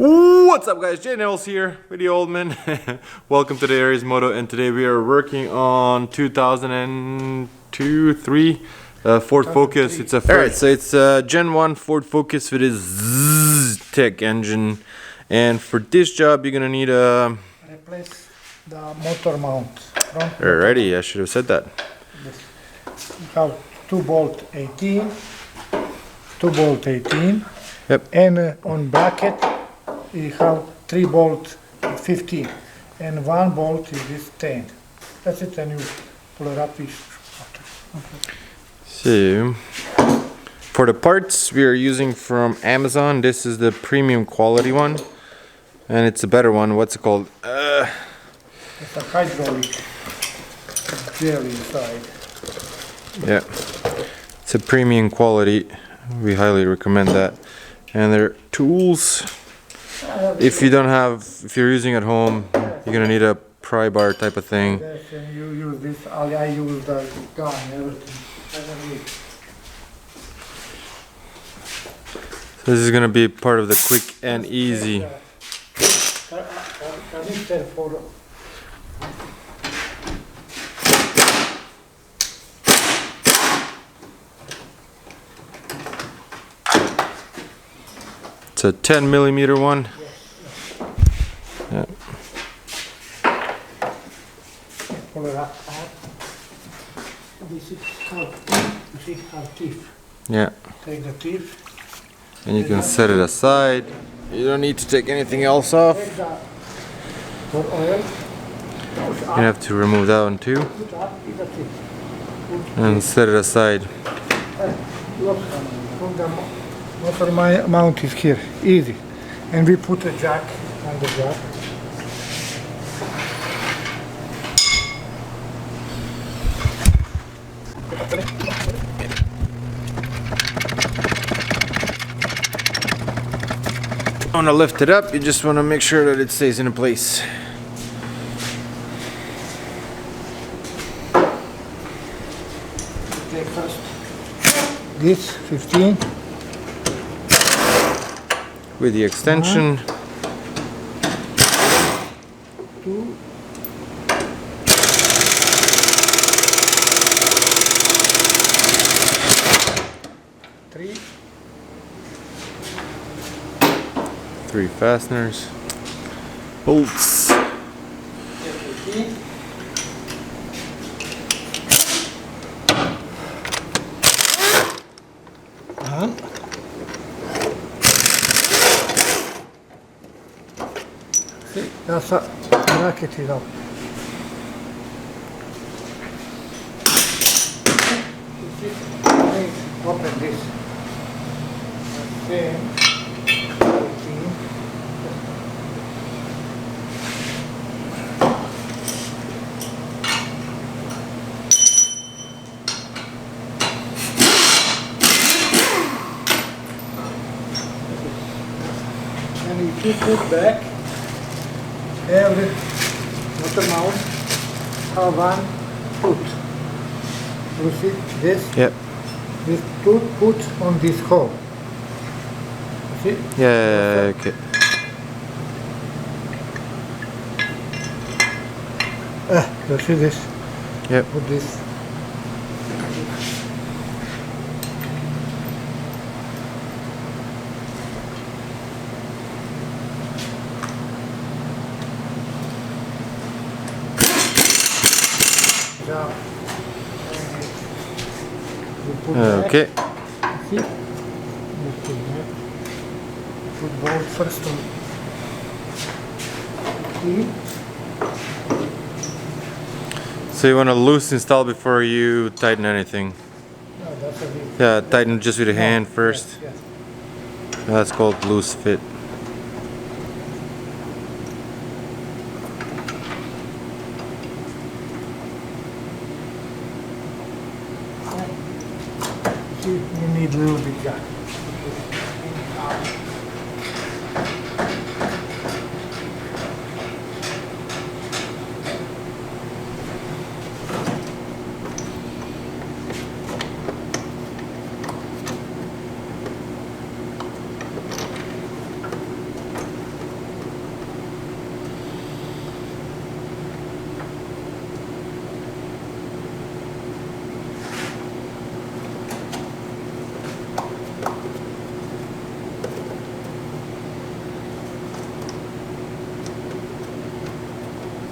What's up guys, Jay Nels here, Video Oldman. Welcome to the Aries Moto, and today we are working on 2002-3 Ford Focus. It's a Gen 1 Ford Focus with a Zzz-Tech engine, and for this job you're gonna need a... Replace the motor mount. Alrighty, I should have said that. Yes. You have 2 bolt 18, Yep. and on bracket you have 3 bolt 15, and 1 bolt is this 10. That's it, and you pull it up. So, for the parts we are using from Amazon, this is the premium quality one, and it's a better one. What's it called? It's a hydraulic gel inside. Yeah, it's a premium quality. We highly recommend that. And their tools, if you're using at home, you're gonna need a pry bar type of thing. Yes, and you use this. I use the gun, everything. So this is gonna be part of the quick and easy. It's a 10mm one. Yeah. Pull it up. This is how you see how teeth. Yeah. Take the teeth. And you can set it aside. You don't need to take anything else off. Take the for oil. You have to remove that one too. Put up is the teeth. And set it aside. Look, from the motor mount is here, easy. And we put a jack on the jack. Want to lift it up, you just want to make sure that it stays in place. Take first this 15 With the extension. 2 3 3 fasteners. Bolts. 15 See, that's a bracket it up. Open this. Then 18. And if you put back every motor mount have one foot. You see this? Yep. This tooth put on this hole. You see? Yeah, okay. You see this? Yep. Put this. Now, you put back. Okay. See? You put back. Put bolt first on. See? So you want to loose install before you tighten anything. No, that's a bit. Yeah, tighten just with your hand first. Yes, That's called loose fit. yes. See, you need a little bit jack.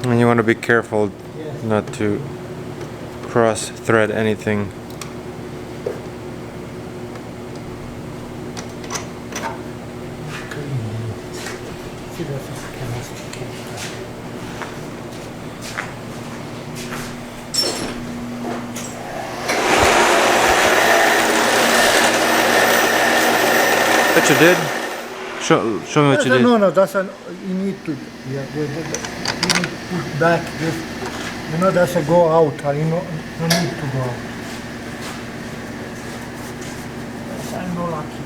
And you want to be careful Yes. not to cross thread anything. See, that's a chemistry kit. What you did? Show me what you did. No, that's an, you need to, yeah, you need to put back this, you know, that's a go out, you know, you need to go out. Yes, I'm no lucky.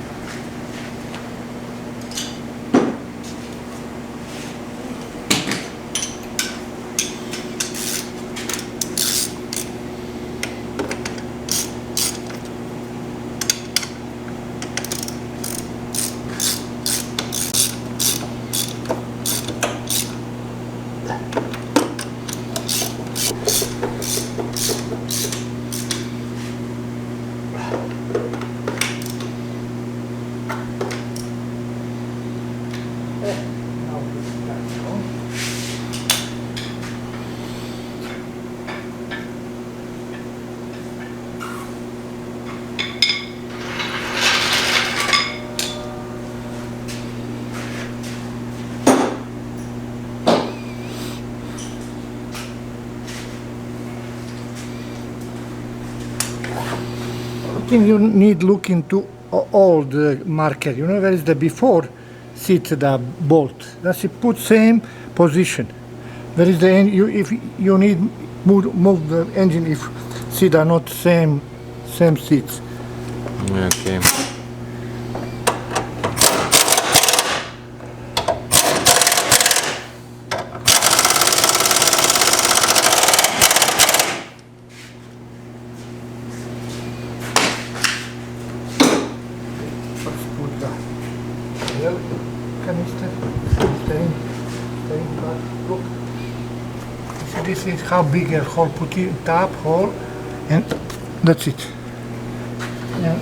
Now put it back on. I think you need look into all the market. You know where is the before sit the bolt. That's it. Put same position. Where is the you if you need move the engine if seat are not same seats. Okay. First put the oil canister. Staying back. Look. See, this is how big a hole. Put it top hole, and that's it. And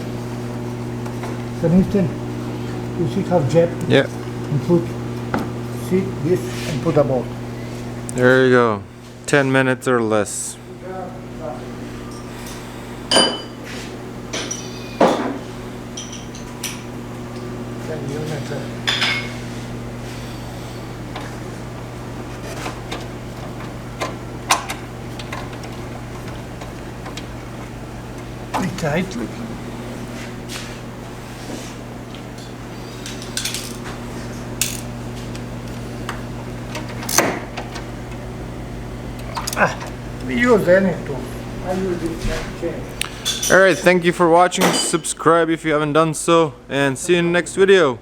canister. You see how jet Yeah, and put see this and put a bolt. there you go. 10 minutes or less. Then unit. Be tightly. We use any tool. I use this chain. Alright, thank you for watching. Subscribe if you haven't done so, and see you in the next video.